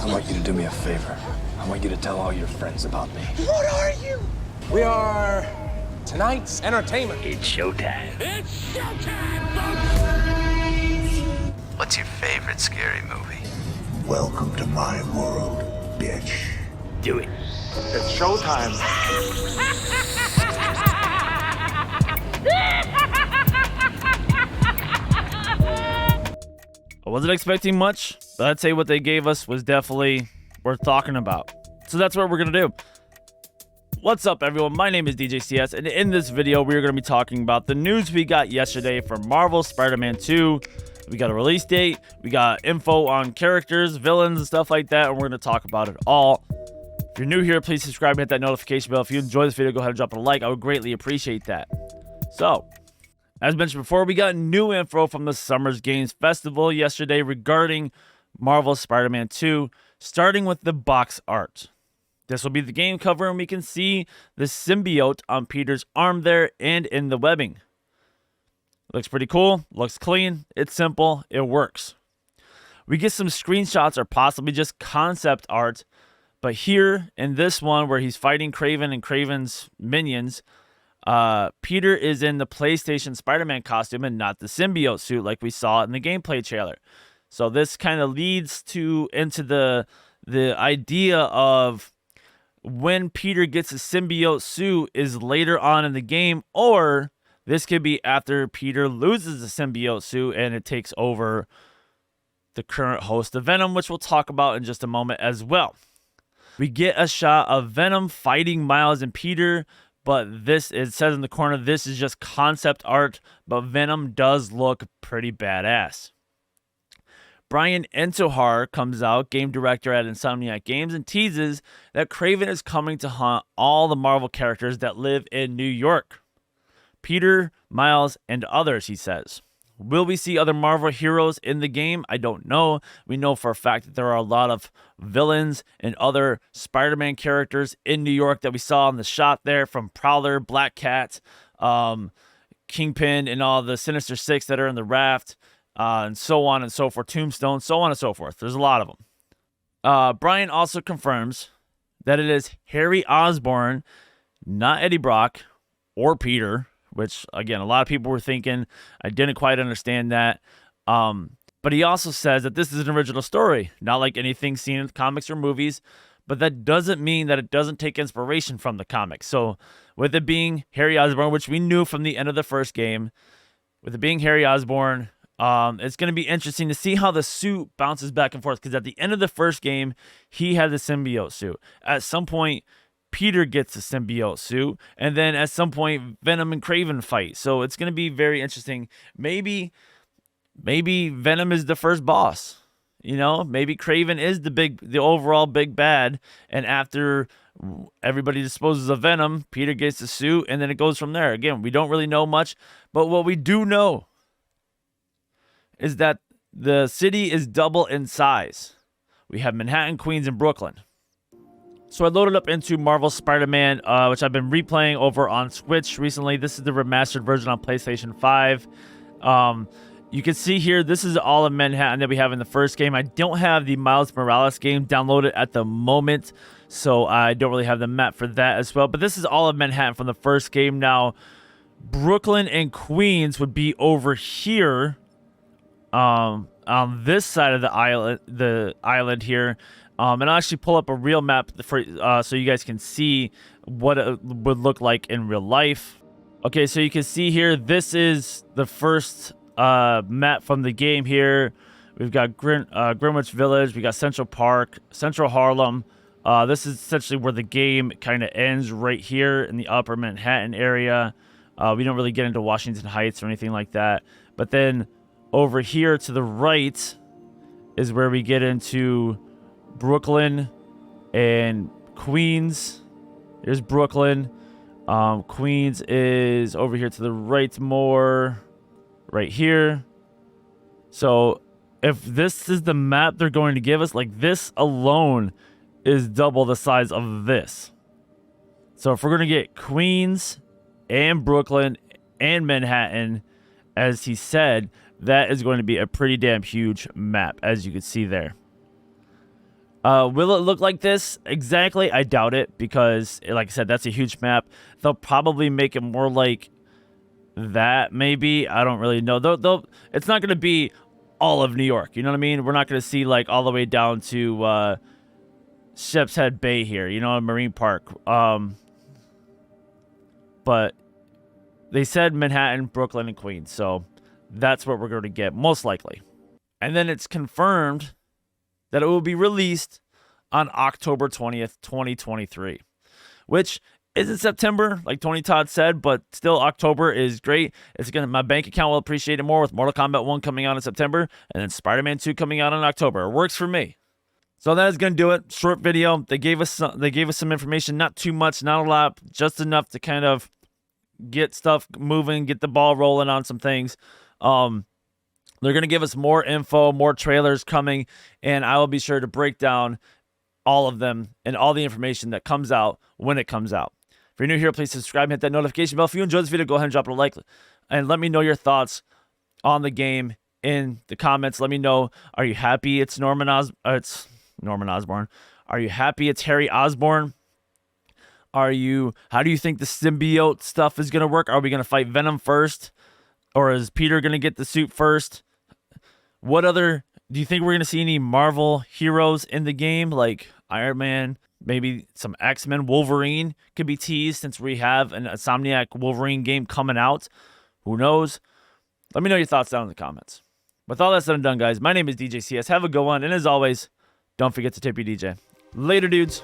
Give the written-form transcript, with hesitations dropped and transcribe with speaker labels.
Speaker 1: I want you to do me a favor. I want you to tell all your friends about me.
Speaker 2: What are you?
Speaker 3: We are tonight's entertainment.
Speaker 4: It's showtime.
Speaker 2: It's showtime, folks!
Speaker 4: What's your favorite scary movie?
Speaker 5: Welcome to my world, bitch.
Speaker 4: Do it.
Speaker 3: It's showtime.
Speaker 6: I wasn't expecting much, but I'd say what they gave us was definitely worth talking about. So that's what we're going to do. What's up, everyone? My name is DJ CS, and in this video, we're going to be talking about the news we got yesterday for Marvel Spider-Man 2. We got a release date, we got info on characters, villains, and stuff like that, and we're going to talk about it all. If you're new here, please subscribe and hit that notification bell. If you enjoy this video, go ahead and drop a like. I would greatly appreciate that. So, as mentioned before, we got new info from the Summer Games Festival yesterday regarding Marvel Spider-Man 2, starting with the box art. This will be the game cover, and we can see the symbiote on Peter's arm there and in the webbing. Looks pretty cool, looks clean, it's simple, it works. We get some screenshots or possibly just concept art, but here in this one where he's fighting Kraven and Kraven's minions, Peter is in the PlayStation Spider-Man costume and not the symbiote suit like we saw in the gameplay trailer. So this kind of leads into the idea of when Peter gets a symbiote suit is later on in the game, or this could be after Peter loses the symbiote suit and it takes over the current host of Venom, which we'll talk about in just a moment as well. We get a shot of Venom fighting Miles and Peter, but it says in the corner, this is just concept art, but Venom does look pretty badass. Brian Entohar comes out, game director at Insomniac Games, and teases that Kraven is coming to hunt all the Marvel characters that live in New York. Peter, Miles, and others, he says. Will we see other Marvel heroes in the game? I don't know. We know for a fact that there are a lot of villains and other Spider-Man characters in New York that we saw in the shot there, from Prowler, Black Cat, Kingpin, and all the Sinister Six that are in the raft, and so on and so forth, Tombstone, so on and so forth. There's a lot of them. Brian also confirms that it is Harry Osborn, not Eddie Brock or Peter, which, again, a lot of people were thinking. I didn't quite understand that. But he also says that this is an original story, not like anything seen in comics or movies, but that doesn't mean that it doesn't take inspiration from the comics. So with it being Harry Osborn, which we knew from the end of the first game, with it being Harry Osborn, it's going to be interesting to see how the suit bounces back and forth, because at the end of the first game, he had the symbiote suit. At some point, Peter gets a symbiote suit, and then at some point, Venom and Kraven fight. So it's going to be very interesting. Maybe Venom is the first boss. You know, maybe Kraven is the overall big bad, and after everybody disposes of Venom, Peter gets the suit, and then it goes from there. Again, we don't really know much, but what we do know is that the city is double in size. We have Manhattan, Queens, and Brooklyn. So I loaded up into Marvel Spider-Man, which I've been replaying over on Switch recently. This is the remastered version on PlayStation 5. You can see here, this is all of Manhattan that we have in the first game. I don't have the Miles Morales game downloaded at the moment, so I don't really have the map for that as well. But this is all of Manhattan from the first game. Now, Brooklyn and Queens would be over here, on this side of the island here. And I'll actually pull up a real map so you guys can see what it would look like in real life. Okay, so you can see here, this is the first map from the game here. We've got Greenwich Village, we got Central Park, Central Harlem. This is essentially where the game kind of ends, right here in the upper Manhattan area. We don't really get into Washington Heights or anything like that. But then over here to the right is where we get into Brooklyn and Queens. Here's Brooklyn. Queens is over here to the right more, right here. So if this is the map they're going to give us, like, this alone is double the size of this. So if we're going to get Queens and Brooklyn and Manhattan, as he said, that is going to be a pretty damn huge map, as you can see there. Will it look like this exactly? I doubt it, because like I said, that's a huge map. They'll probably make it more like that, maybe. I don't really know. It's not going to be all of New York, you know what I mean? We're not going to see like all the way down to Ship's Head Bay here, you know, Marine Park. But they said Manhattan, Brooklyn, and Queens, so that's what we're going to get, most likely. And then it's confirmed that it will be released on October 20th, 2023, which isn't September, like Tony Todd said, but still October is great. It's gonna, my bank account will appreciate it more with Mortal Kombat 1 coming out in September and then Spider-Man 2 coming out in October. It works for me. So that is gonna do it. Short video. They gave us some information, not too much, not a lot, just enough to kind of get stuff moving, get the ball rolling on some things. They're going to give us more info, more trailers coming, and I will be sure to break down all of them and all the information that comes out when it comes out. If you're new here, please subscribe and hit that notification bell. If you enjoyed this video, go ahead and drop it a like and let me know your thoughts on the game in the comments. Let me know, are you happy it's Norman Osborn? Are you happy it's Harry Osborn? How do you think the symbiote stuff is going to work? Are we going to fight Venom first? Or is Peter going to get the suit first? What other... Do you think we're going to see any Marvel heroes in the game? Like Iron Man, maybe some X-Men. Wolverine could be teased since we have an Insomniac Wolverine game coming out. Who knows? Let me know your thoughts down in the comments. With all that said and done, guys, my name is DJ CS. Have a good one. And as always, don't forget to tip your DJ. Later, dudes.